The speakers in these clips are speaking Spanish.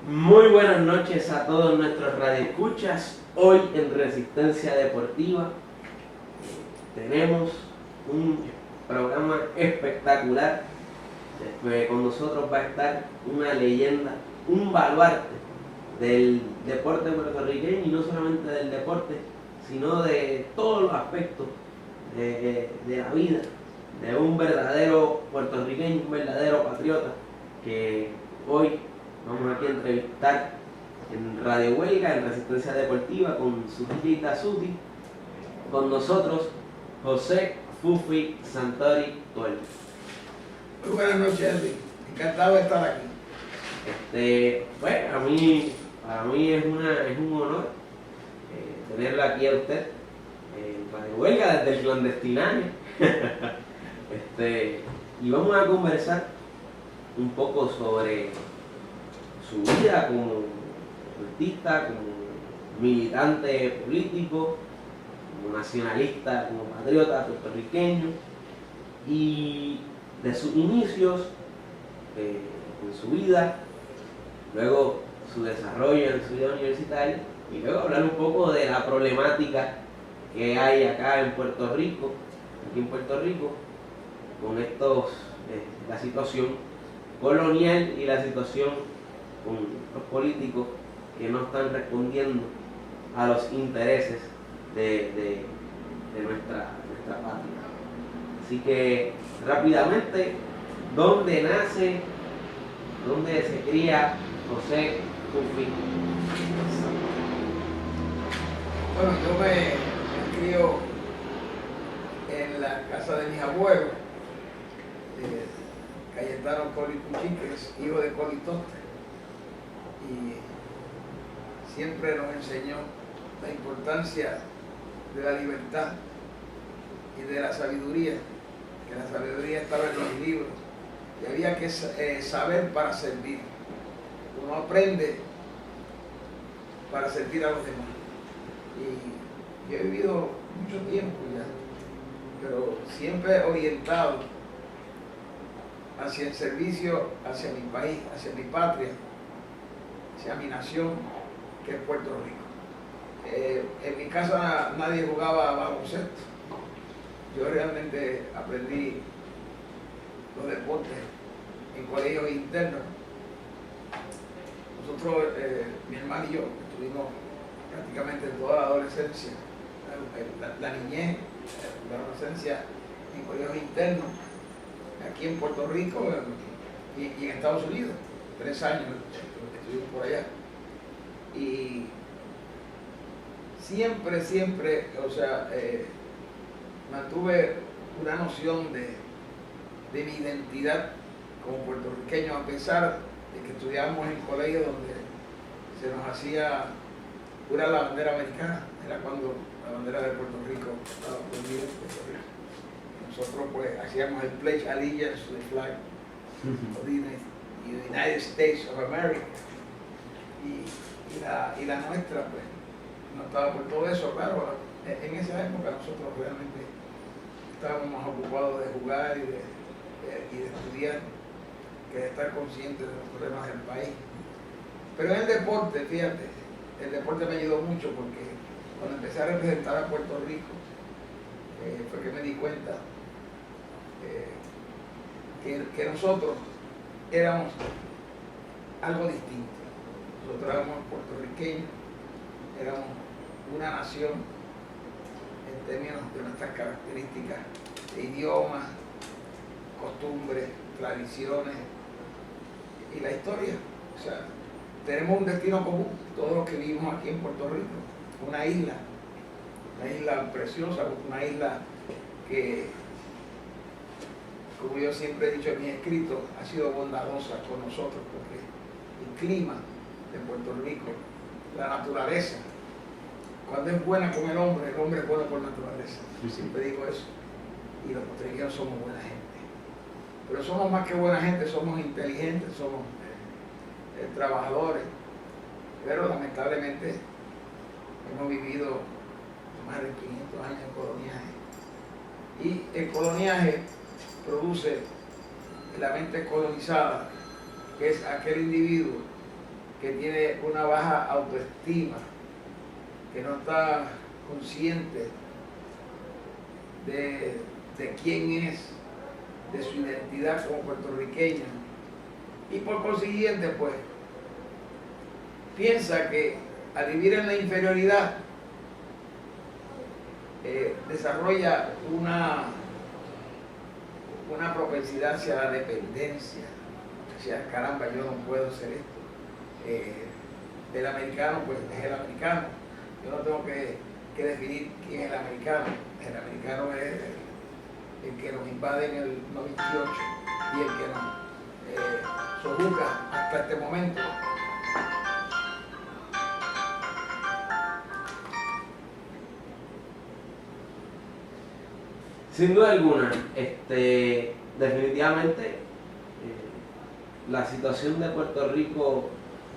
Muy buenas noches a todos nuestros radioescuchas. Hoy en Resistencia Deportiva tenemos un programa espectacular. Con nosotros va a estar una leyenda, un baluarte del deporte puertorriqueño, y no solamente del deporte, sino de todos los aspectos de la vida, de un verdadero puertorriqueño, un verdadero patriota, que hoy vamos aquí a entrevistar en Radio Huelga, en Resistencia Deportiva, con Sujita Tazuti. Con nosotros, José Fufi Santori Tuel. Muy buenas noches, Edwin. Encantado de estar aquí. Para mí es un honor tenerlo aquí a usted en Radio Huelga desde el clandestinaje. Y vamos a conversar un poco sobre su vida como artista, como militante político, como nacionalista, como patriota puertorriqueño, y de sus inicios en su vida, luego su desarrollo en su vida universitaria, y luego hablar un poco de la problemática que hay acá en Puerto Rico, con la situación colonial y la situación con los políticos que no están respondiendo a los intereses de nuestra patria. Así que rápidamente, ¿dónde nace, dónde se cría José Fufi? Bueno, yo me crío en la casa de mis abuelos, Cayetano Coli Cuchín, que es hijo de Coli Toste, y siempre nos enseñó la importancia de la libertad y de la sabiduría, que la sabiduría estaba en los libros y había que saber para servir. Uno aprende para servir a los demás. Y yo he vivido mucho tiempo ya, pero siempre orientado hacia el servicio, hacia mi país, hacia mi patria, hacia mi nación, que es Puerto Rico. En mi casa nadie jugaba baloncesto. Yo realmente aprendí los deportes en colegios internos. Nosotros, mi hermano y yo, estuvimos prácticamente toda la adolescencia, la niñez, la adolescencia en colegios internos, aquí en Puerto Rico y en Estados Unidos. 3 años estuvimos por allá. Y siempre, mantuve una noción de mi identidad como puertorriqueño, a pesar de que estudiábamos en colegios donde se nos hacía pura la bandera americana. Era cuando la bandera de Puerto Rico estaba prohibida en Puerto Rico. Nosotros pues hacíamos el Pledge Allegiance to the flag of the United States of America. Y la nuestra pues no estaba por todo eso. Claro, en esa época nosotros realmente estábamos más ocupados de jugar y de estudiar que de estar conscientes de los problemas del país. Pero en el deporte, fíjate, el deporte me ayudó mucho, porque cuando empecé a representar a Puerto Rico fue que me di cuenta que nosotros éramos algo distinto. Nosotros éramos puertorriqueños, éramos una nación en términos de nuestras características de idiomas, costumbres, tradiciones y la historia. O sea, tenemos un destino común, todos los que vivimos aquí en Puerto Rico, una isla preciosa, una isla que, como yo siempre he dicho en mis escritos, ha sido bondadosa con nosotros, porque el clima de Puerto Rico, la naturaleza, cuando es buena con el hombre es bueno por naturaleza. Yo siempre digo eso. Y los puertorriqueños somos buena gente. Pero somos más que buena gente, somos inteligentes, somos trabajadores. Pero lamentablemente hemos vivido más de 500 años en coloniaje. Y el coloniaje produce la mente colonizada, que es aquel individuo que tiene una baja autoestima, que no está consciente de quién es, de su identidad como puertorriqueña, y por consiguiente pues piensa que al vivir en la inferioridad desarrolla una propensidad hacia la dependencia, hacia caramba, yo no puedo hacer esto. El americano pues es el americano, yo no tengo que definir quién es el americano es el que nos invade en el 98 y el que nos sojuca hasta este momento. Sin duda alguna, definitivamente la situación de Puerto Rico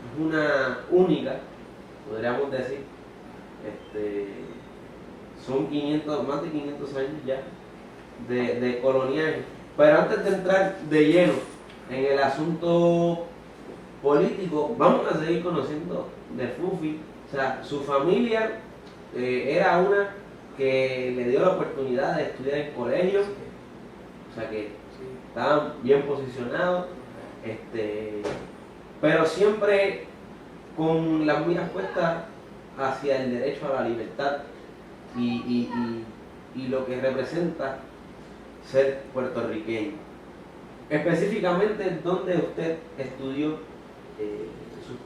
es una única, podríamos decir. Son más de 500 años ya de coloniaje. Pero antes de entrar de lleno en el asunto político, vamos a seguir conociendo de Fufi. O sea, su familia era una que le dio la oportunidad de estudiar en colegio, o sea que estaban bien posicionados, pero siempre con las miras puestas hacia el derecho a la libertad y lo que representa ser puertorriqueño. Específicamente, ¿dónde usted estudió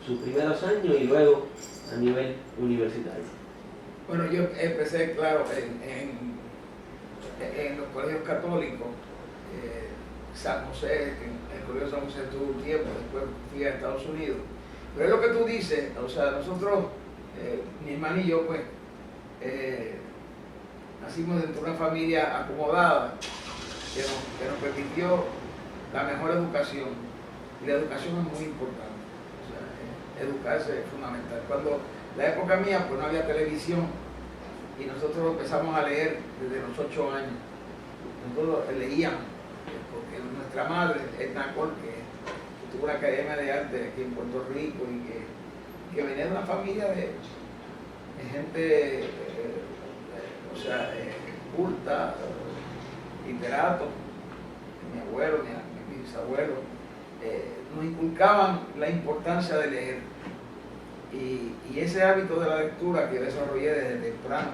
sus primeros años y luego a nivel universitario? Bueno, yo empecé, claro, en los colegios católicos, San José, en el colegio San José estuve un tiempo, después fui a Estados Unidos. Pero es lo que tú dices, o sea, nosotros, mi hermano y yo, pues, nacimos dentro de una familia acomodada que nos permitió la mejor educación. Y la educación es muy importante, o sea, educarse es fundamental. Cuando la época mía, pues no había televisión y nosotros empezamos a leer desde los 8 años. Nosotros leíamos, porque nuestra madre, Edna Col, que tuvo una academia de arte aquí en Puerto Rico y que venía de una familia de gente, culta, literatos, mi abuelo, mi bisabuelo, nos inculcaban la importancia de leer. Y ese hábito de la lectura que desarrollé desde temprano,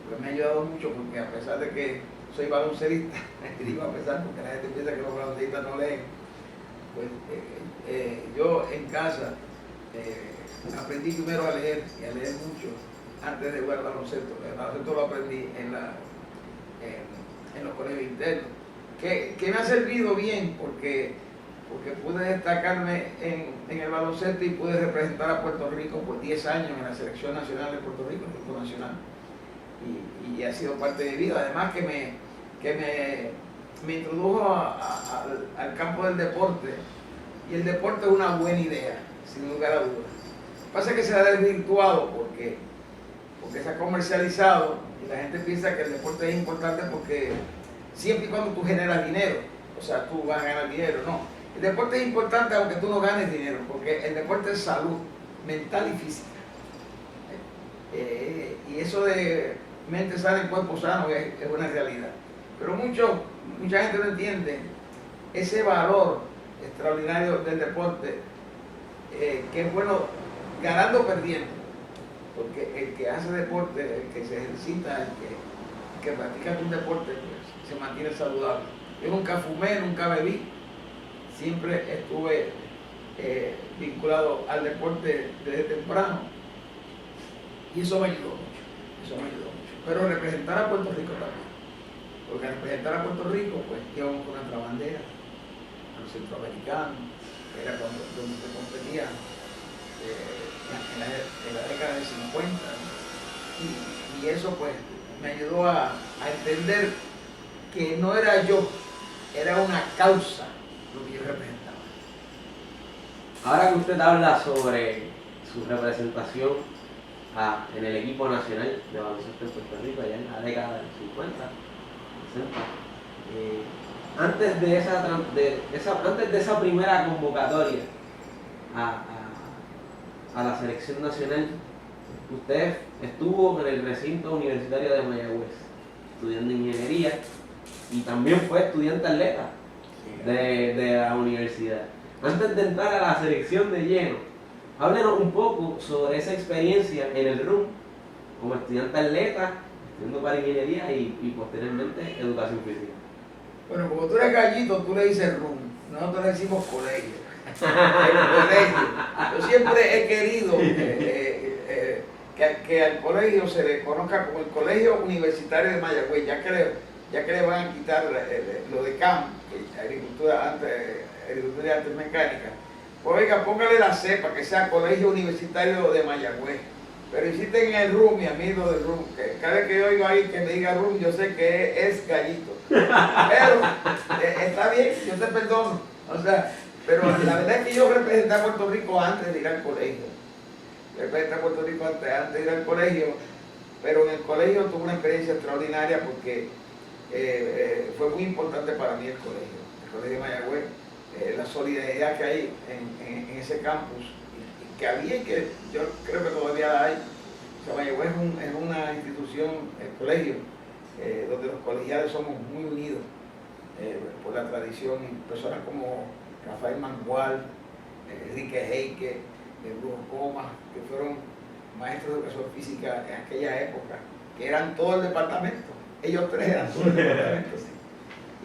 pues me ha ayudado mucho, porque a pesar de que soy baloncelista, digo a pesar porque la gente piensa que los baloncelistas no leen, pues yo en casa aprendí primero a leer y a leer mucho antes de jugar baloncesto. El baloncesto lo aprendí en los colegios internos, que me ha servido bien porque pude destacarme en el baloncesto y pude representar a Puerto Rico por 10 años en la selección nacional de Puerto Rico, el equipo nacional, y ha sido parte de mi vida. Además que me introdujo al campo del deporte, y el deporte es una buena idea, sin lugar a dudas. Lo que pasa es que se ha desvirtuado porque se ha comercializado y la gente piensa que el deporte es importante porque siempre y cuando tú generas dinero, o sea, tú vas a ganar dinero, no. El deporte es importante aunque tú no ganes dinero, porque el deporte es salud mental y física. Y eso de mente sana y cuerpo sano es una realidad. Pero mucha gente no entiende ese valor extraordinario del deporte, que es bueno ganando o perdiendo. Porque el que hace deporte, el que se ejercita, el que practica un deporte, pues, se mantiene saludable. Yo nunca fumé, nunca bebí, siempre estuve vinculado al deporte desde temprano, y eso me ayudó mucho, Pero representar a Puerto Rico también, porque al representar a Puerto Rico, pues íbamos con nuestra bandera, a los centroamericanos, que era donde se competía en la década de 50, ¿no? Y eso pues me ayudó a entender que no era yo, era una causa lo que yo representaba. Ahora que usted habla sobre su representación en el equipo nacional de baloncesto de Puerto Rico allá en la década de los 50, 60, antes de esa primera convocatoria a la selección nacional, usted estuvo en el recinto universitario de Mayagüez, estudiando ingeniería, y también fue estudiante atleta de la universidad. Antes de entrar a la selección de lleno, háblenos un poco sobre esa experiencia en el RUM, como estudiante atleta, estudiando para ingeniería y posteriormente educación física. Bueno, como tú eres gallito, tú le dices RUM, nosotros le decimos colegio. El colegio. Yo siempre he querido que al colegio se le conozca como el Colegio Universitario de Mayagüez, ya que le van a quitar lo de CAM, agricultura y artes mecánicas. Pues oiga, póngale la C para que sea Colegio Universitario de Mayagüez. Pero hiciste en el RUM, mi amigo del RUM, que cada vez que yo oigo a alguien que me diga RUM, yo sé que es gallito. Pero está bien, yo te perdono. O sea, pero la verdad es que yo representé a Puerto Rico antes de ir al colegio. Representé a Puerto Rico antes de ir al colegio, pero en el colegio tuve una experiencia extraordinaria porque fue muy importante para mí el colegio de Mayagüez, la solidaridad que hay en ese campus, y que había y que yo creo que todavía la hay. O sea, Mayagüez es una institución, el colegio, donde los colegiales somos muy unidos por la tradición, y personas como Rafael Mangual, Enrique Heike, Bruno Comas, que fueron maestros de educación física en aquella época, que eran todo el departamento, ellos tres eran todo el departamento, sí.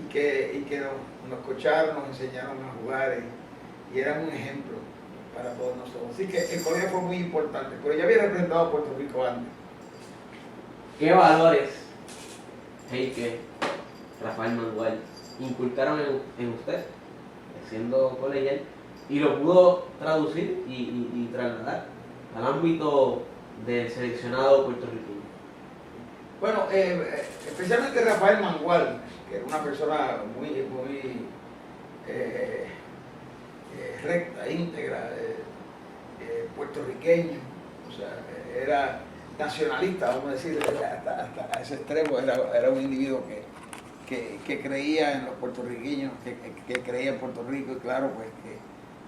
y que nos coacharon, nos enseñaron a jugar, y eran un ejemplo para todos nosotros. Así que el colegio fue muy importante, pero ya había representado a Puerto Rico antes. ¿Qué valores, Heike, Rafael Mangual, inculcaron en usted, siendo colegial, y lo pudo traducir y trasladar al ámbito del seleccionado puertorriqueño? Bueno, especialmente Rafael Mangual, que era una persona muy recta, íntegra, puertorriqueño, o sea, era nacionalista, vamos a decir, hasta ese extremo. Era un individuo que creía en los puertorriqueños, que creía en Puerto Rico, y claro, pues que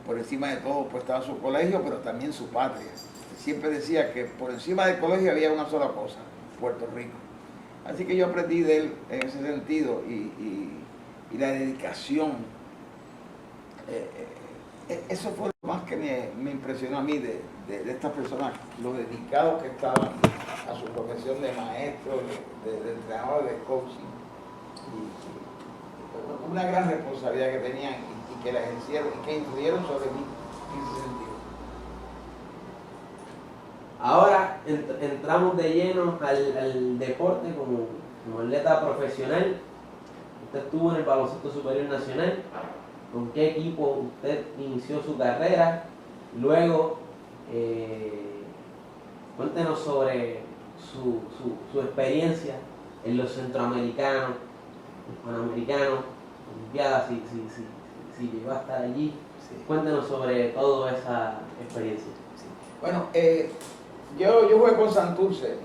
por encima de todo pues estaba su colegio, pero también su patria. Siempre decía que por encima del colegio había una sola cosa: Puerto Rico. Así que yo aprendí de él en ese sentido, y la dedicación. Eso fue lo más que me impresionó a mí de estas personas, lo dedicados que estaban a su profesión de maestro, de entrenador, de coaching. Y una gran responsabilidad que tenían y que la ejercieron y que influyeron sobre mí en ese sentido. Ahora entramos de lleno al deporte como atleta profesional. Usted estuvo en el Baloncesto Superior Nacional. ¿Con qué equipo usted inició su carrera? Luego, cuéntenos sobre su experiencia en los centroamericanos, los panamericanos, olimpiadas, si llegó a estar allí. Sí. Cuéntenos sobre toda esa experiencia. Sí. Bueno, yo jugué con Santurce,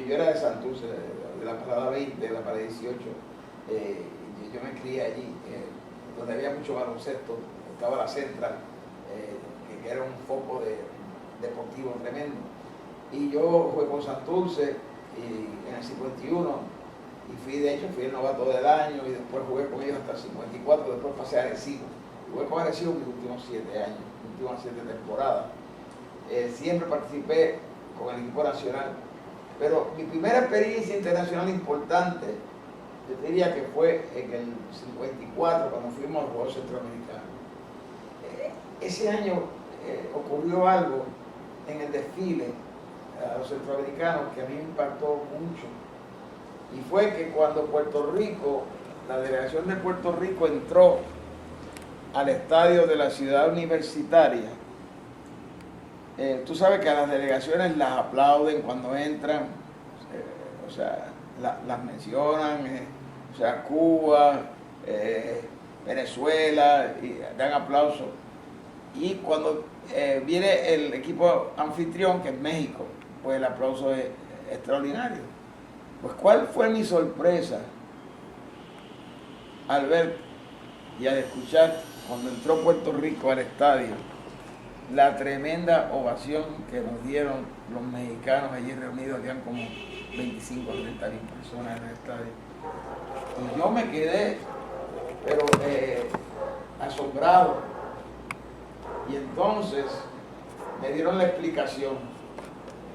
yo era de Santurce, de la parada 20, de la parada 18. Yo me crié allí, donde había mucho baloncesto. Estaba la Central, que era un foco deportivo tremendo. Y yo jugué con Santurce en el 51, y de hecho fui el novato del año, y después jugué con ellos hasta el 54, después pasé a Arecibo. Jugué con Arecibo mis últimos 7 años, mis últimas 7 temporadas. Siempre participé con el equipo nacional, pero mi primera experiencia internacional importante, yo diría que fue en el 54, cuando fuimos al Juegos Centroamericanos. Ese año ocurrió algo en el desfile a los centroamericanos que a mí me impactó mucho, y fue que cuando Puerto Rico, la delegación de Puerto Rico entró al estadio de la ciudad universitaria, tú sabes que a las delegaciones las aplauden cuando entran, o sea, las mencionan, o sea, Cuba, Venezuela, y dan aplausos. Y cuando viene el equipo anfitrión, que es México, pues el aplauso es extraordinario. Pues ¿cuál fue mi sorpresa al ver y al escuchar cuando entró Puerto Rico al estadio? la tremenda ovación que nos dieron los mexicanos allí reunidos, habían como 25 o 30 mil personas en el estadio. Y yo me quedé, pero asombrado. Y entonces me dieron la explicación.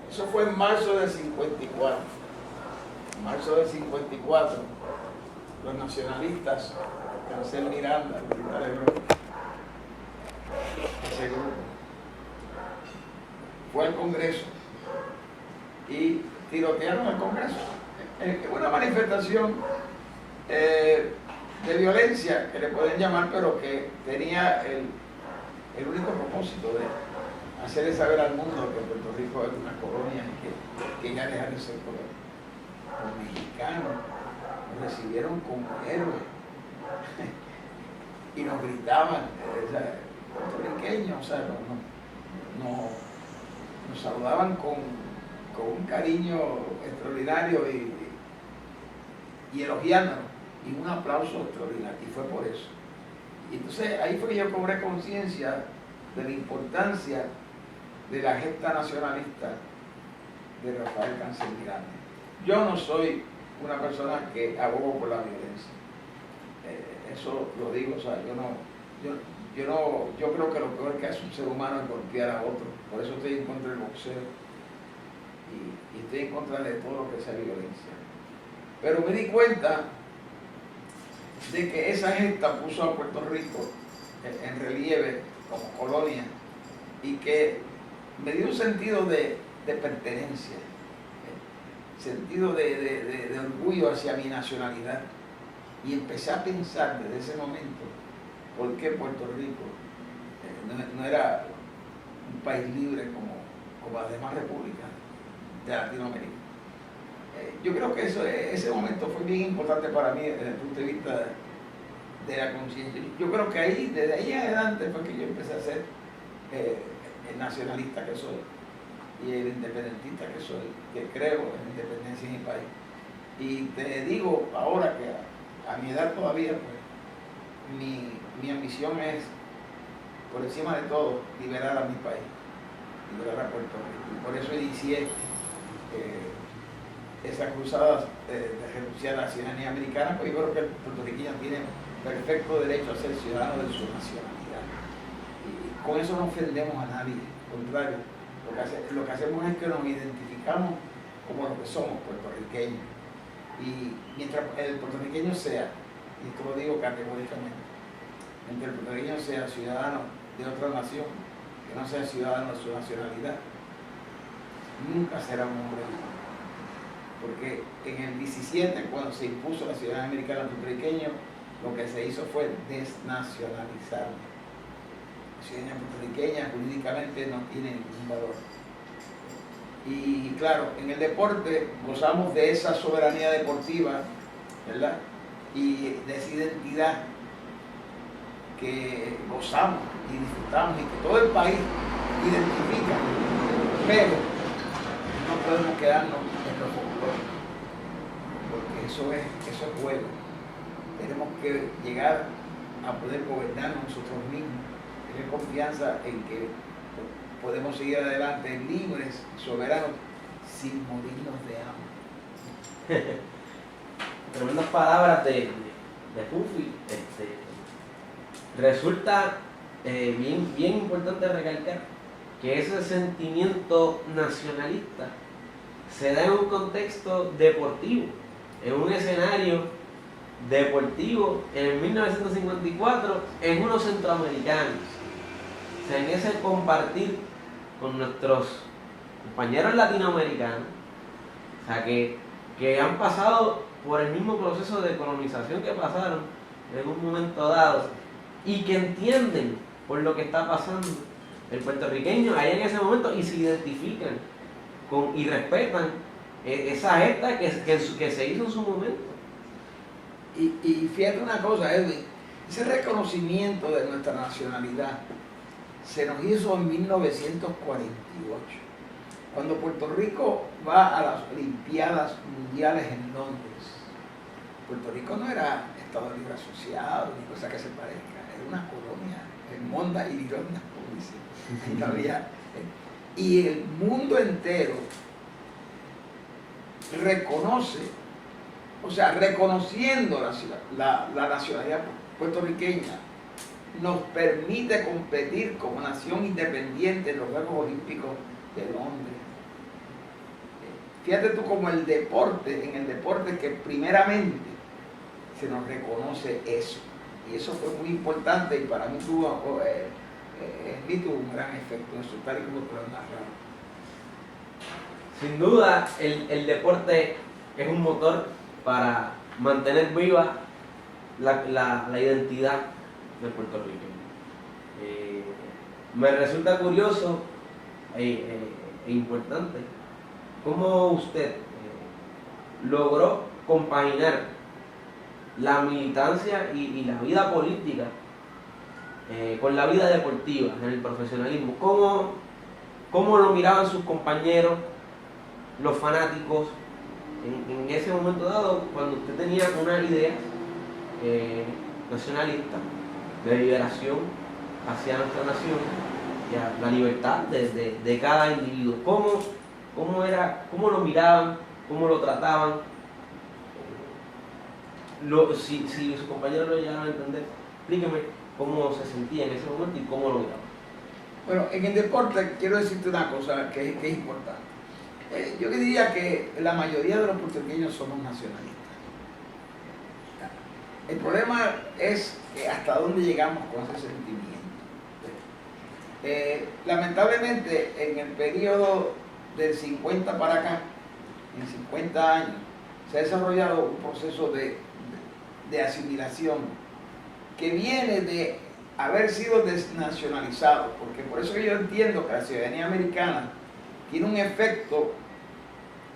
Eso fue en marzo del 54. En marzo del 54, los nacionalistas, Cancel Miranda, ese grupo, fue al Congreso y tirotearon al Congreso. Una manifestación de violencia, que le pueden llamar, pero que tenía el único propósito de hacerle saber al mundo que Puerto Rico es una colonia y que ya deja de ser colonia. Los mexicanos nos recibieron como héroes y nos gritaban, puertorriqueños, o sea, nos saludaban con un cariño extraordinario y elogiándonos, y un aplauso extraordinario, y fue por eso. Y entonces ahí fue que yo cobré conciencia de la importancia de la gesta nacionalista de Rafael Cancel Miranda. Yo no soy una persona que abogo por la violencia. Eso lo digo, o sea, yo creo que lo peor que hace un ser humano es golpear a otro. Por eso estoy en contra del boxeo y estoy en contra de todo lo que sea violencia. Pero me di cuenta de que esa gesta puso a Puerto Rico en relieve como colonia y que me dio un sentido de pertenencia, sentido de orgullo hacia mi nacionalidad. Y empecé a pensar desde ese momento por qué Puerto Rico no era un país libre como las demás repúblicas de Latinoamérica. Yo creo que ese momento fue bien importante para mí desde el punto de vista de la conciencia. Yo creo que desde ahí en adelante fue que yo empecé a ser el nacionalista que soy y el independentista que soy, que creo en la independencia de mi país. Y te digo ahora que a mi edad todavía, pues, mi ambición es, por encima de todo, liberar a mi país, liberar a Puerto Rico. Y por eso inicié esa cruzada de renunciar a la ciudadanía americana, pues yo creo que el puertorriqueño tiene perfecto derecho a ser ciudadano de su nacionalidad. Y con eso no ofendemos a nadie, al contrario, lo que hacemos es que nos identificamos como lo que somos, puertorriqueños. Y mientras el puertorriqueño sea, y esto lo digo categóricamente, mientras el puertorriqueño sea ciudadano de otra nación, que no sea ciudadano de su nacionalidad, nunca será un hombre libre. Porque en el 17, cuando se impuso la ciudadanía americana al puertorriqueño, lo que se hizo fue desnacionalizar. La ciudadanía puertorriqueña jurídicamente no tiene ningún valor. Y claro, en el deporte gozamos de esa soberanía deportiva, ¿verdad? Y de esa identidad que gozamos y disfrutamos y que todo el país identifica, pero no podemos quedarnos en lo folclórico, porque eso es juego. Tenemos que llegar a poder gobernarnos nosotros mismos, tener confianza en que podemos seguir adelante libres, soberanos, sin morirnos de hambre. Tremendas palabras de Puffy. Resulta bien importante recalcar que ese sentimiento nacionalista se da en un contexto deportivo, en un escenario deportivo en 1954 en unos centroamericanos. O sea, en ese compartir con nuestros compañeros latinoamericanos, o sea, que han pasado por el mismo proceso de colonización que pasaron en un momento dado y que entienden por lo que está pasando el puertorriqueño allá en ese momento y se identifican y respetan esa gesta que se hizo en su momento. Y fíjate una cosa, Edwin, ese reconocimiento de nuestra nacionalidad se nos hizo en 1948, cuando Puerto Rico va a las Olimpiadas Mundiales en Londres. Puerto Rico no era Estado Libre Asociado ni cosa que se parezca, era una colonia, el Monda y Lironda, como dicen. Todavía. Y el mundo entero reconoce, o sea, reconociendo la nacionalidad puertorriqueña, nos permite competir como nación independiente en los Juegos Olímpicos de Londres. Fíjate tú como en el deporte que primeramente se nos reconoce eso. Y eso fue muy importante y para mí tuvo un gran efecto, eso tal y como te lo han narrado. Sin duda, el deporte es un motor para mantener viva la identidad del puertorriqueño. Me resulta curioso e importante cómo usted logró compaginar la militancia y la vida política con la vida deportiva en el profesionalismo. ¿Cómo lo miraban sus compañeros, los fanáticos, en ese momento dado, cuando usted tenía una idea nacionalista de liberación hacia nuestra nación y a la libertad de cada individuo? ¿Cómo lo miraban? ¿Cómo lo trataban? Si sus compañeros lo llegaron a entender, explíqueme cómo se sentía en ese momento y cómo lo miraban. Bueno, en el deporte quiero decirte una cosa que es importante. Yo diría que la mayoría de los puertorriqueños somos nacionalistas. El problema es hasta dónde llegamos con ese sentimiento. Lamentablemente, en el periodo del 50 para acá, en 50 años, se ha desarrollado un proceso de asimilación que viene de haber sido desnacionalizado, porque por eso que yo entiendo que la ciudadanía americana tiene un efecto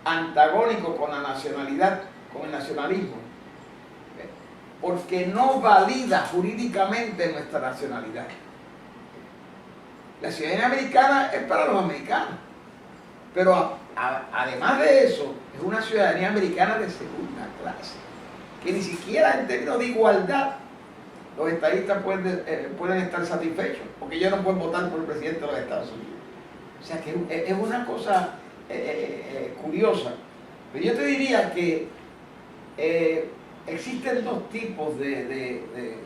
antagónico con la nacionalidad, con el nacionalismo, porque no valida jurídicamente nuestra nacionalidad. La ciudadanía americana es para los americanos, pero además de eso, es una ciudadanía americana de segunda clase, que ni siquiera en términos de igualdad los estadistas pueden estar satisfechos, porque ellos no pueden votar por el presidente de los Estados Unidos. O sea que es una cosa curiosa. Pero yo te diría que existen dos tipos de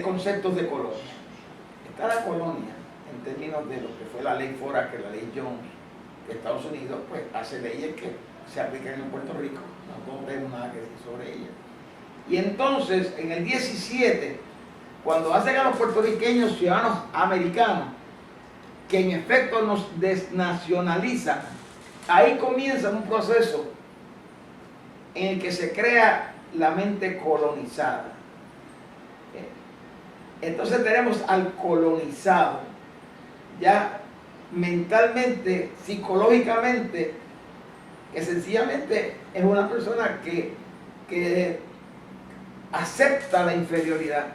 conceptos de colonia. Está la colonia, en términos de lo que fue la ley Fora, que la ley Jones de Estados Unidos, pues hace leyes que se aplican en Puerto Rico, no tenemos nada que decir sobre ellas. Y entonces, en el 17, cuando hacen a los puertorriqueños ciudadanos americanos, que en efecto nos desnacionalizan, ahí comienza un proceso en el que se crea la mente colonizada. Entonces tenemos al colonizado, ya mentalmente, psicológicamente, que sencillamente es una persona que acepta la inferioridad,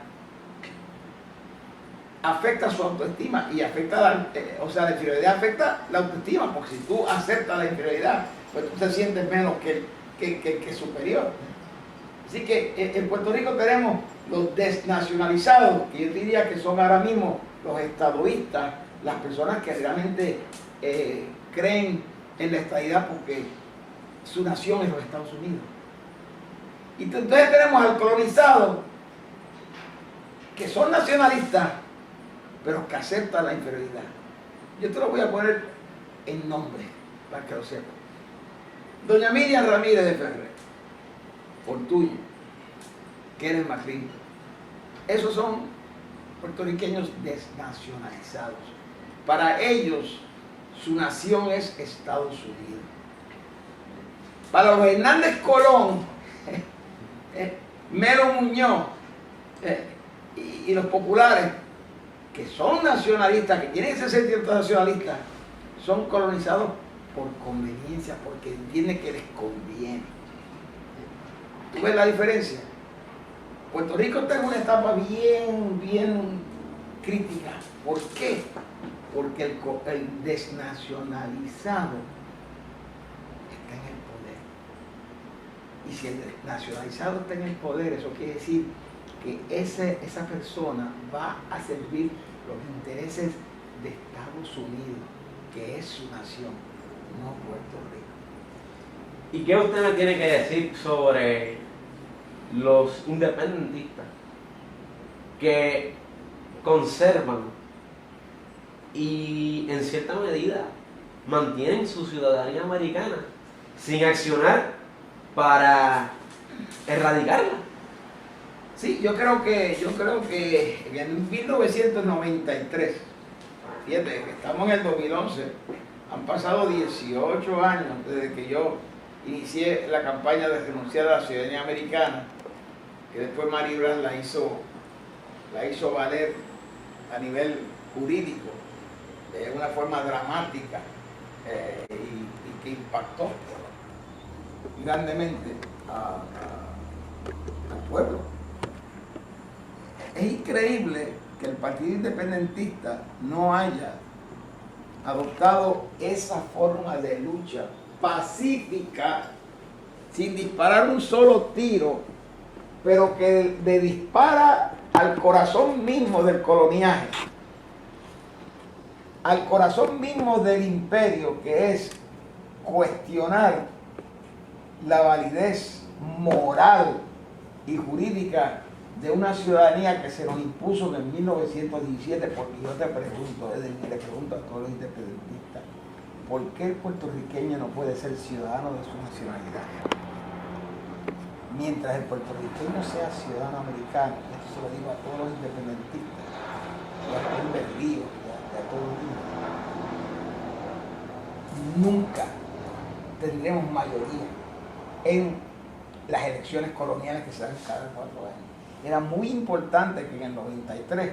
afecta su autoestima y afecta la inferioridad afecta la autoestima, porque si tú aceptas la inferioridad, pues tú te sientes menos que superior. Así que en Puerto Rico tenemos los desnacionalizados, que yo diría que son ahora mismo los estadoístas, las personas que realmente creen en la estadidad porque su nación es los Estados Unidos. Y entonces tenemos al colonizado, que son nacionalistas, pero que aceptan la inferioridad. Yo te lo voy a poner en nombre, para que lo sepan. Doña Miriam Ramírez de Ferrer, Ortuño, Kenneth McClinton, esos son puertorriqueños desnacionalizados. Para ellos, su nación es Estados Unidos. Para los Hernández Colón, Melo Muñoz y los populares, que son nacionalistas, que tienen ese sentimiento nacionalista, son colonizados por conveniencia, porque entienden que les conviene. ¿Tú ves la diferencia? Puerto Rico está en una etapa bien crítica. ¿Por qué? Porque el desnacionalizado está en el poder. Y si el desnacionalizado está en el poder, eso quiere decir que esa persona va a servir los intereses de Estados Unidos, que es su nación, no Puerto Rico. ¿Y qué usted me tiene que decir sobre los independentistas que conservan y en cierta medida mantienen su ciudadanía americana sin accionar para erradicarla? Sí, yo creo que en 1993, fíjate que estamos en el 2011, han pasado 18 años desde que yo inicié la campaña de renunciar a la ciudadanía americana, que después Maribel la hizo valer a nivel jurídico de una forma dramática y que impactó grandemente al pueblo. Es increíble que el Partido Independentista no haya adoptado esa forma de lucha pacífica, sin disparar un solo tiro, pero que le dispara al corazón mismo del coloniaje, al corazón mismo del imperio, que es cuestionar la validez moral y jurídica de una ciudadanía que se nos impuso en 1917, porque yo te pregunto, y le pregunto a todos los independentistas, ¿por qué el puertorriqueño no puede ser ciudadano de su nacionalidad? Mientras el puertorriqueño sea ciudadano americano, esto se lo digo a todos los independentistas, y a Rubén Berrío, y a todo el mundo, nunca tendremos mayoría en las elecciones coloniales que se dan cada 4 años. Era muy importante que en el 93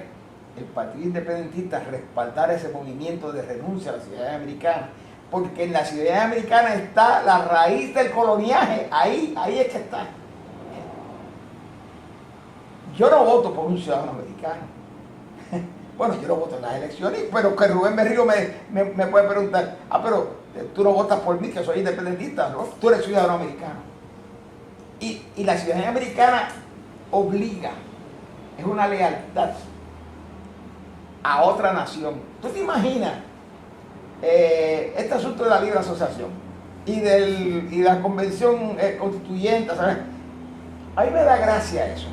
el Partido Independentista respaldara ese movimiento de renuncia a la ciudadanía americana, porque en la ciudadanía americana está la raíz del coloniaje, ahí es que está. Yo no voto por un ciudadano americano. Bueno, yo no voto en las elecciones, pero que Rubén Berrío me puede preguntar, pero tú no votas por mí, que soy independentista, ¿no? Tú eres ciudadano americano. Y la ciudadanía americana obliga, es una lealtad a otra nación. ¿Tú te imaginas este asunto de la libre asociación y la convención constituyente? ¿Sabes? A mí me da gracia eso.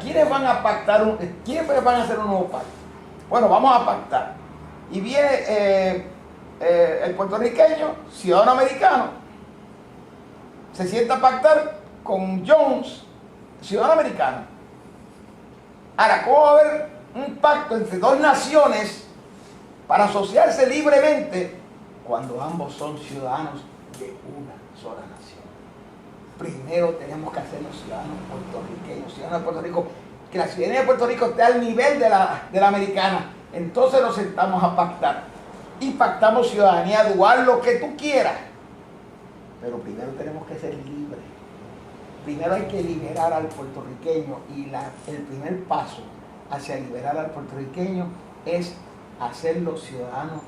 ¿Quiénes van a pactar? ¿Quiénes van a hacer un nuevo pacto? Bueno, vamos a pactar. Y viene el puertorriqueño, ciudadano americano, se sienta a pactar con Jones, ciudadano americano. Ahora, ¿cómo va a haber un pacto entre dos naciones para asociarse libremente cuando ambos son ciudadanos de una sola nación? Primero tenemos que hacernos ciudadanos puertorriqueños, ciudadanos de Puerto Rico, que la ciudadanía de Puerto Rico esté al nivel de la americana. Entonces nos sentamos a pactar y pactamos ciudadanía dual, lo que tú quieras. Pero primero tenemos que ser libres. Primero hay que liberar al puertorriqueño y el primer paso hacia liberar al puertorriqueño es hacerlo ciudadano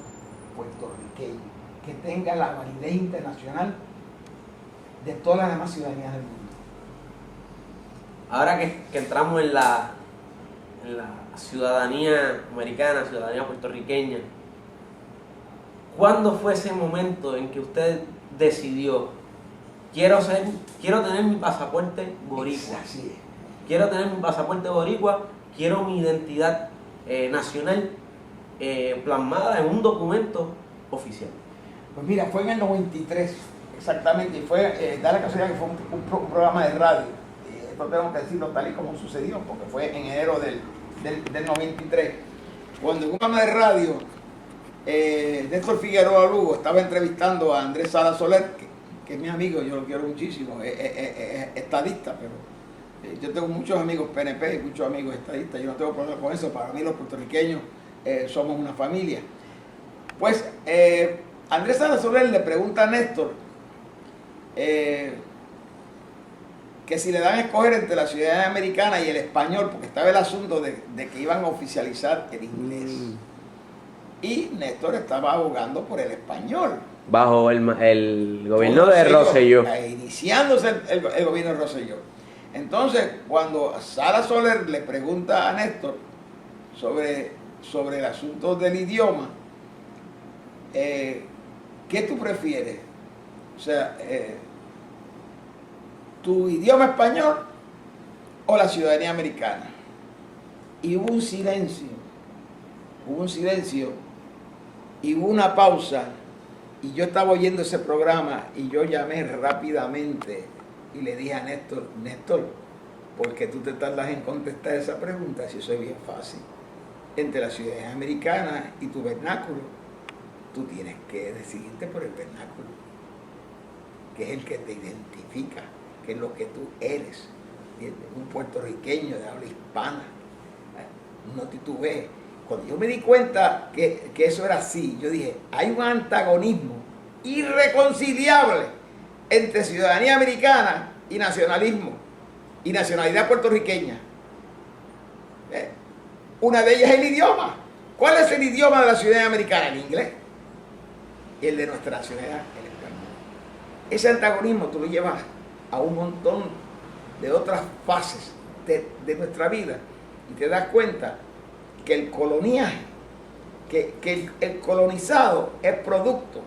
puertorriqueño, que tenga la validez internacional de todas las demás ciudadanías del mundo. Ahora que entramos en la ciudadanía americana, ciudadanía puertorriqueña, ¿cuándo fue ese momento en que usted decidió: quiero tener mi pasaporte boricua? Así es. Quiero tener mi pasaporte boricua, quiero mi identidad nacional plasmada en un documento oficial. Pues mira, fue en el 93, exactamente, y fue, da la casualidad que fue un programa de radio. Esto tengo que decirlo tal y como sucedió, porque fue en enero del 93, cuando en un programa de radio, Néstor Figueroa Lugo estaba entrevistando a Andrés Sala Soler, que es mi amigo, yo lo quiero muchísimo, es estadista, pero yo tengo muchos amigos PNP y muchos amigos estadistas, yo no tengo problema con eso. Para mí los puertorriqueños somos una familia. Pues Andrés Sala Soler le pregunta a Néstor que si le dan a escoger entre la ciudadanía americana y el español, porque estaba el asunto de que iban a oficializar el inglés. Y Néstor estaba abogando por el español. Bajo el gobierno de Rosselló. Iniciándose el gobierno de Rosselló. Entonces, cuando Sala Soler le pregunta a Néstor sobre el asunto del idioma. ¿Qué tú prefieres? O sea, ¿tu idioma español o la ciudadanía americana? Y hubo un silencio y hubo una pausa, y yo estaba oyendo ese programa y yo llamé rápidamente y le dije a Néstor, ¿por qué tú te tardas en contestar esa pregunta si eso es bien fácil? Entre la ciudadanía americana y tu vernáculo, tú tienes que decidirte por el vernáculo, que es el que te identifica, que es lo que tú eres, ¿entiendes? Un puertorriqueño de habla hispana, no titubees. Cuando yo me di cuenta que eso era así, yo dije, hay un antagonismo irreconciliable entre ciudadanía americana y nacionalismo, y nacionalidad puertorriqueña. Una de ellas es el idioma. ¿Cuál es el idioma de la ciudadanía americana? El inglés. Y el de nuestra nacionalidad, el español. Ese antagonismo tú lo llevas a un montón de otras fases de nuestra vida, y te das cuenta que el coloniaje, que el colonizado es producto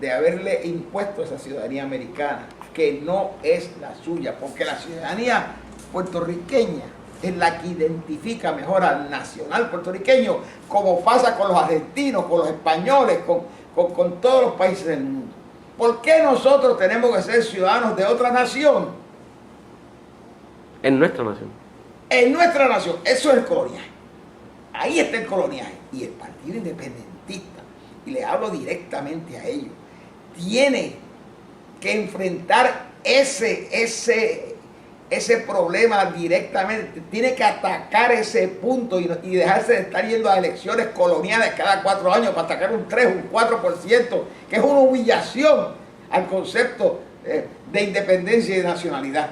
de haberle impuesto esa ciudadanía americana, que no es la suya, porque la ciudadanía puertorriqueña es la que identifica mejor al nacional puertorriqueño, como pasa con los argentinos, con los españoles, con todos los países del mundo. ¿Por qué nosotros tenemos que ser ciudadanos de otra nación? En nuestra nación. En nuestra nación. Eso es el coloniaje. Ahí está el coloniaje. Y el Partido Independentista, y le hablo directamente a ellos, tiene que enfrentar ese problema directamente, tiene que atacar ese punto y dejarse de estar yendo a elecciones coloniales cada 4 años para atacar un 3, un 4%, que es una humillación al concepto de independencia y de nacionalidad.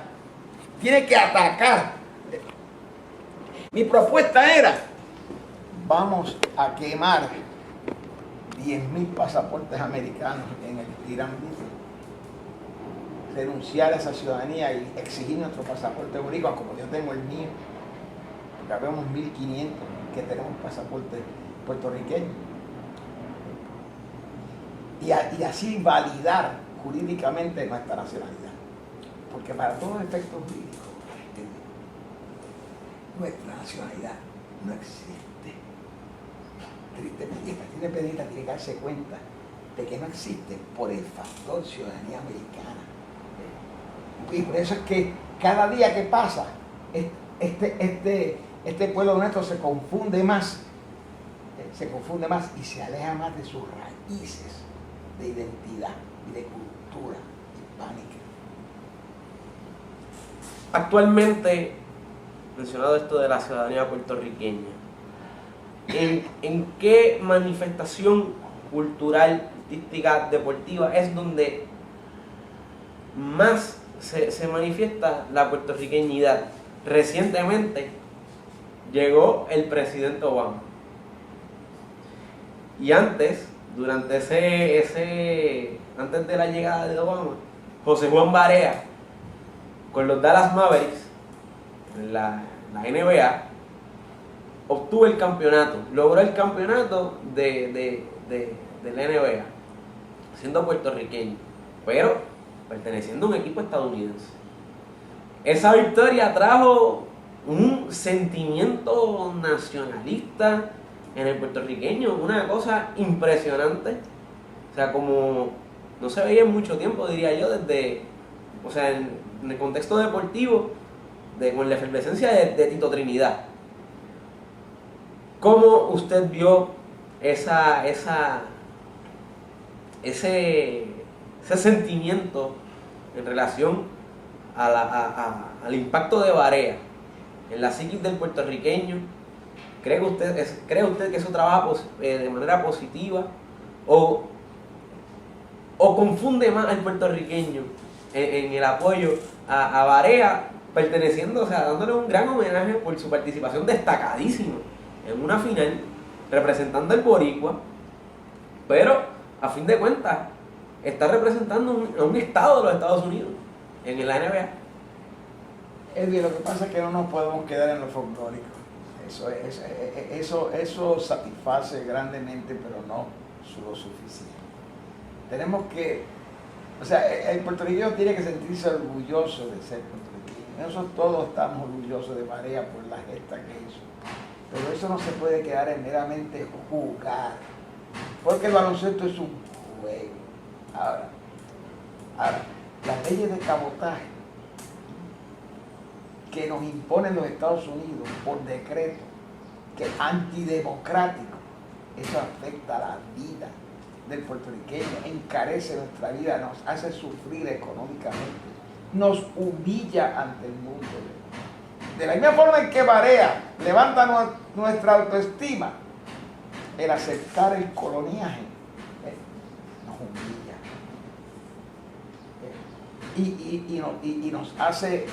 Tiene que atacar. Mi propuesta era, vamos a quemar 10.000 pasaportes americanos en el Irán Libre, renunciar a esa ciudadanía y exigir nuestro pasaporte único, como yo tengo el mío, porque habemos 1.500 que tenemos pasaporte puertorriqueño, y así validar jurídicamente nuestra nacionalidad, porque para todos los efectos jurídicos nuestra nacionalidad no existe. El Independiente tiene que darse cuenta de que no existe por el factor ciudadanía americana. Y por eso es que cada día que pasa, este pueblo nuestro se confunde más y se aleja más de sus raíces de identidad y de cultura hispánica. Actualmente, mencionado esto de la ciudadanía puertorriqueña, ¿en qué manifestación cultural, artística, deportiva es donde más se manifiesta la puertorriqueñidad? Recientemente llegó el presidente Obama, y antes de la llegada de Obama, José Juan Barea con los Dallas Mavericks en la NBA obtuvo el campeonato, logró el campeonato de la NBA, siendo puertorriqueño, pero perteneciendo a un equipo estadounidense. Esa victoria trajo un sentimiento nacionalista en el puertorriqueño, una cosa impresionante, o sea, como no se veía en mucho tiempo, diría yo, en el contexto deportivo, con la efervescencia de Tito Trinidad. ¿Cómo usted vio ese sentimiento en relación al impacto de Barea en la psiquis del puertorriqueño? ¿Cree usted que eso trabaja de manera positiva o confunde más al puertorriqueño en el apoyo a Barea, perteneciendo, o sea, dándole un gran homenaje por su participación destacadísima en una final, representando al boricua, pero a fin de cuentas está representando a un estado de los Estados Unidos en la NBA? Edwin, lo que pasa es que no nos podemos quedar en lo folclórico. Eso satisface grandemente, pero no lo suficiente. Tenemos que, o sea, el puertorriqueño tiene que sentirse orgulloso de ser puertorriqueño. Nosotros todos estamos orgullosos de Barea por la gesta que hizo. Pero eso no se puede quedar en meramente jugar. Porque el baloncesto es un juego. Ahora, las leyes de cabotaje que nos imponen los Estados Unidos por decreto, que es antidemocrático, eso afecta la vida del puertorriqueño, encarece nuestra vida, nos hace sufrir económicamente, nos humilla ante el mundo. De la misma forma en que Barea levanta nuestra autoestima, el aceptar el coloniaje nos humilla y nos hace,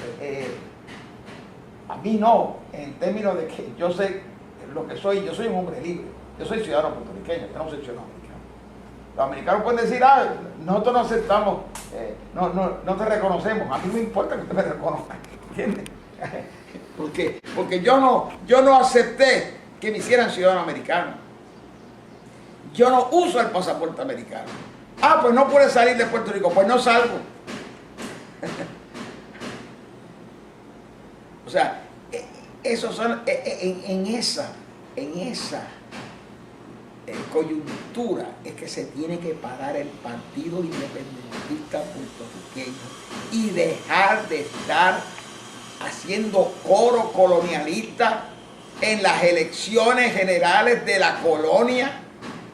a mí no, en términos de que yo sé lo que soy, yo soy un hombre libre, yo soy ciudadano puertorriqueño, yo no soy ciudadano americano. Los americanos pueden decir, nosotros no aceptamos, no te reconocemos, a mí me importa que usted me reconozca, ¿entiendes? Porque yo no acepté que me hicieran ciudadano americano. Yo no uso el pasaporte americano. Pues no puedes salir de Puerto Rico, pues no salgo. O sea, esos son en esa coyuntura es que se tiene que parar el Partido Independentista Puertorriqueño y dejar de estar haciendo coro colonialista en las elecciones generales de la colonia,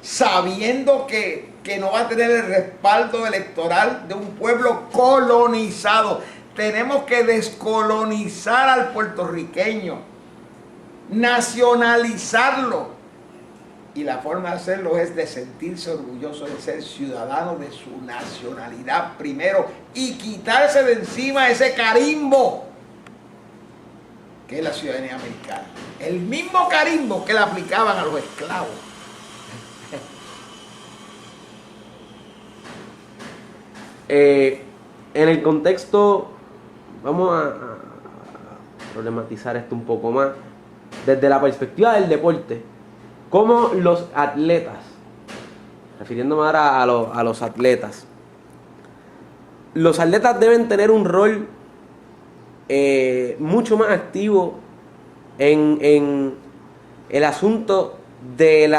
sabiendo que no va a tener el respaldo electoral de un pueblo colonizado. Tenemos que descolonizar al puertorriqueño, nacionalizarlo. Y la forma de hacerlo es de sentirse orgulloso de ser ciudadano de su nacionalidad primero y quitarse de encima ese carimbo que es la ciudadanía americana. El mismo carimbo que le aplicaban a los esclavos. En el contexto, vamos a problematizar esto un poco más, desde la perspectiva del deporte, cómo los atletas, refiriéndome ahora a los atletas deben tener un rol mucho más activo en el asunto de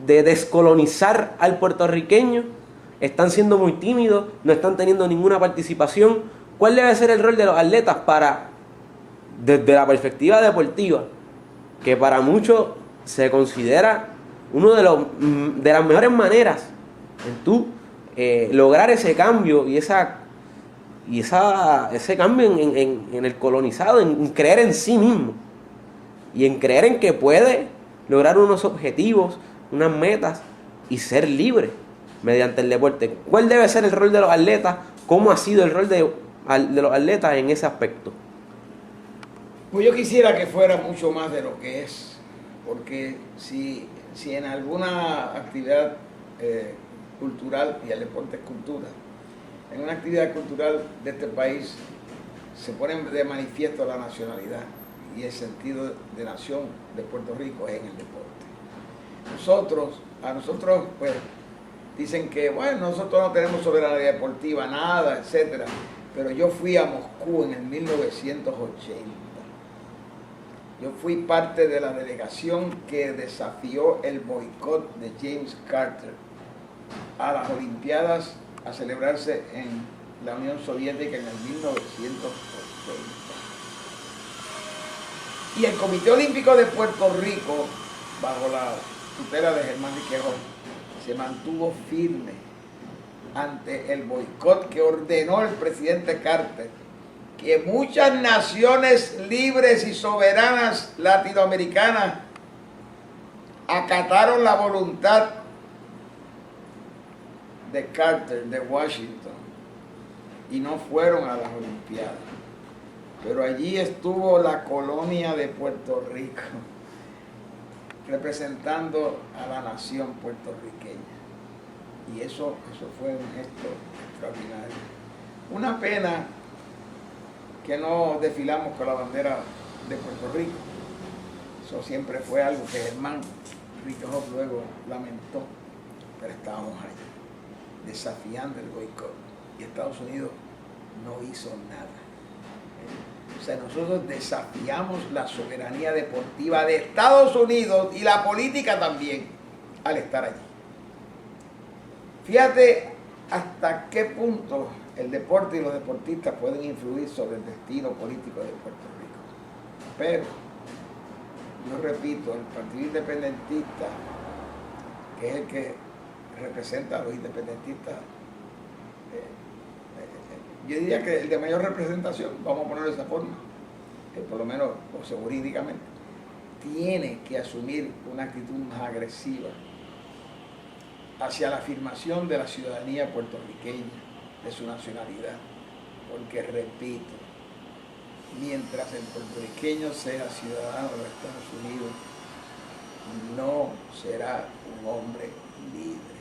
descolonizar al puertorriqueño. Están siendo muy tímidos, no están teniendo ninguna participación. ¿Cuál debe ser el rol de los atletas desde la perspectiva deportiva, que para muchos se considera uno de las mejores maneras en tú lograr ese cambio y ese cambio en el colonizado, en creer en sí mismo y en creer en que puede lograr unos objetivos, unas metas y ser libre mediante el deporte? ¿Cuál debe ser el rol de los atletas? ¿Cómo ha sido el rol de los atletas en ese aspecto? Pues yo quisiera que fuera mucho más de lo que es, porque si en alguna actividad cultural, y el deporte es cultura, en una actividad cultural de este país se pone de manifiesto la nacionalidad y el sentido de nación de Puerto Rico es en el deporte. A nosotros pues dicen que nosotros no tenemos soberanía deportiva, nada, etcétera, pero yo fui a Moscú en el 1980. Yo fui parte de la delegación que desafió el boicot de James Carter a las Olimpiadas a celebrarse en la Unión Soviética en el 1980. Y el Comité Olímpico de Puerto Rico, bajo la tutela de Germán Riquejón, se mantuvo firme ante el boicot que ordenó el presidente Carter, que muchas naciones libres y soberanas latinoamericanas acataron la voluntad de Carter, de Washington, y no fueron a las Olimpiadas. Pero allí estuvo la colonia de Puerto Rico, representando a la nación puertorriqueña. Y eso fue un gesto extraordinario. Una pena que no desfilamos con la bandera de Puerto Rico. Eso siempre fue algo que Germán Richthofen luego lamentó, pero estábamos allí, desafiando el boicot. Y Estados Unidos no hizo nada. O sea, nosotros desafiamos la soberanía deportiva de Estados Unidos y la política también al estar allí. Fíjate hasta qué punto el deporte y los deportistas pueden influir sobre el destino político de Puerto Rico. Pero, yo repito, el Partido Independentista, que es el que representa a los independentistas, yo diría que el de mayor representación, vamos a ponerlo de esa forma, por lo menos o jurídicamente, tiene que asumir una actitud más agresiva hacia la afirmación de la ciudadanía puertorriqueña, de su nacionalidad, porque repito, mientras el puertorriqueño sea ciudadano de los Estados Unidos, no será un hombre libre.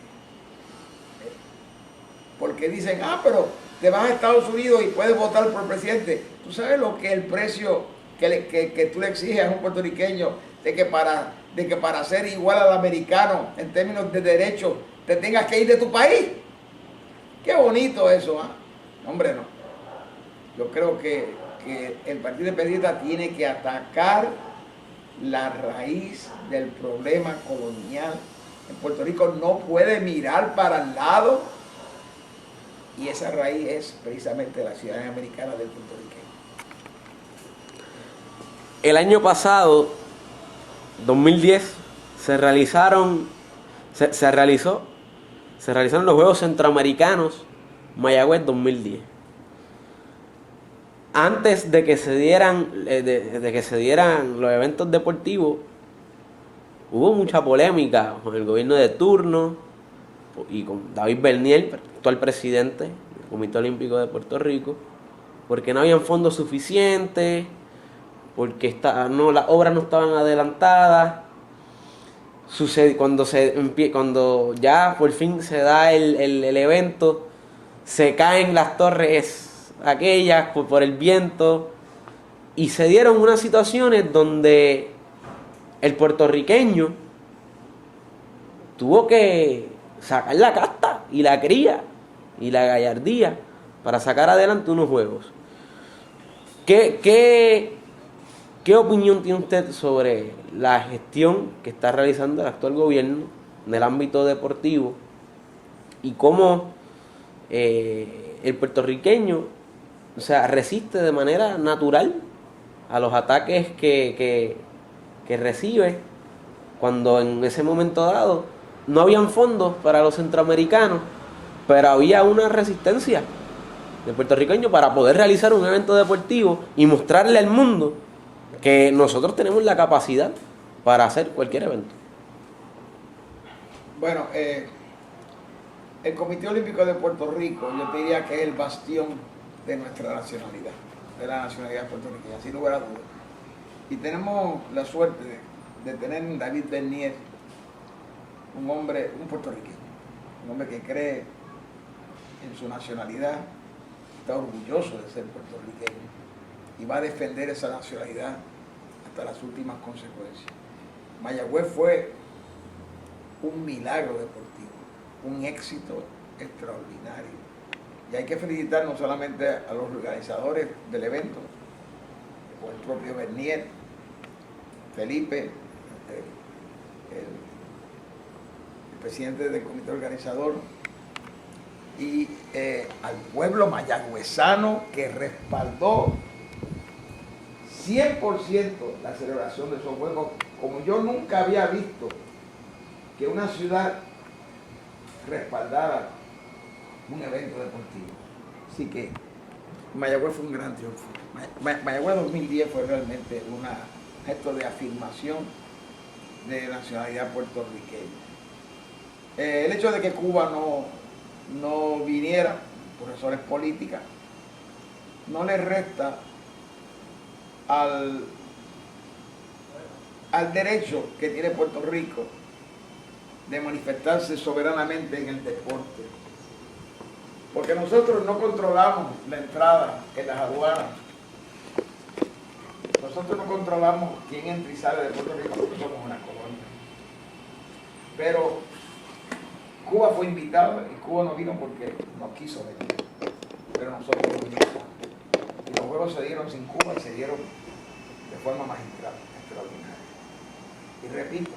Porque dicen, pero te vas a Estados Unidos y puedes votar por presidente. ¿Tú sabes lo que es el precio que tú le exiges a un puertorriqueño de que para ser igual al americano en términos de derechos te tengas que ir de tu país? Qué bonito eso, ¿ah? Hombre, no. Yo creo que el Partido Independentista tiene que atacar la raíz del problema colonial. En Puerto Rico no puede mirar para el lado, y esa raíz es precisamente la ciudadanía americana del puertorriqueño. El año pasado, 2010, se realizaron los Juegos Centroamericanos Mayagüez 2010. Antes de que se dieran los eventos deportivos, hubo mucha polémica con el gobierno de turno y con David Bernier, actual presidente del Comité Olímpico de Puerto Rico, porque no habían fondos suficientes, porque las obras no estaban adelantadas. Cuando ya por fin se da el evento, se caen las torres aquellas por el viento, y se dieron unas situaciones donde el puertorriqueño tuvo que sacar la casta y la cría y la gallardía para sacar adelante unos juegos. ¿Qué opinión tiene usted sobre la gestión que está realizando el actual gobierno en el ámbito deportivo y cómo el puertorriqueño, o sea, resiste de manera natural a los ataques que recibe, cuando en ese momento dado no habían fondos para los centroamericanos, pero había una resistencia de puertorriqueños para poder realizar un evento deportivo y mostrarle al mundo que nosotros tenemos la capacidad para hacer cualquier evento? Bueno, el Comité Olímpico de Puerto Rico, yo te diría que es el bastión de nuestra nacionalidad, de la nacionalidad puertorriqueña, sin lugar a dudas. Y tenemos la suerte de tener en David Bernier un puertorriqueño, un hombre que cree en su nacionalidad, está orgulloso de ser puertorriqueño y va a defender esa nacionalidad hasta las últimas consecuencias. Mayagüez fue un milagro deportivo, un éxito extraordinario. Y hay que felicitar no solamente a los organizadores del evento, o el propio Bernier, Felipe, el presidente del comité organizador, y al pueblo mayagüezano, que respaldó 100% la celebración de esos juegos, como yo nunca había visto que una ciudad respaldara un evento deportivo. Así que Mayagüez fue un gran triunfo. Mayagüez 2010 fue realmente un gesto de afirmación de nacionalidad puertorriqueña. El hecho de que Cuba no viniera por razones políticas no le resta al derecho que tiene Puerto Rico de manifestarse soberanamente en el deporte. Porque nosotros no controlamos la entrada en las aduanas Nosotros no controlamos quién entra y sale de Puerto Rico porque somos una colonia. Pero Cuba fue invitado y Cuba no vino porque no quiso venir. Pero nosotros lo vinimos. Y los juegos se dieron sin Cuba y se dieron de forma magistral, extraordinaria. Y repito,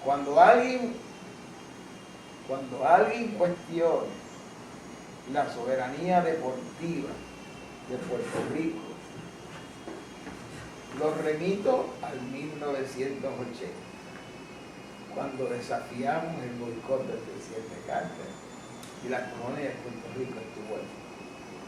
cuando alguien cuestione la soberanía deportiva de Puerto Rico, los remito al 1980, cuando desafiamos el boicot del presidente Carter y la colonia de Puerto Rico estuvo allí.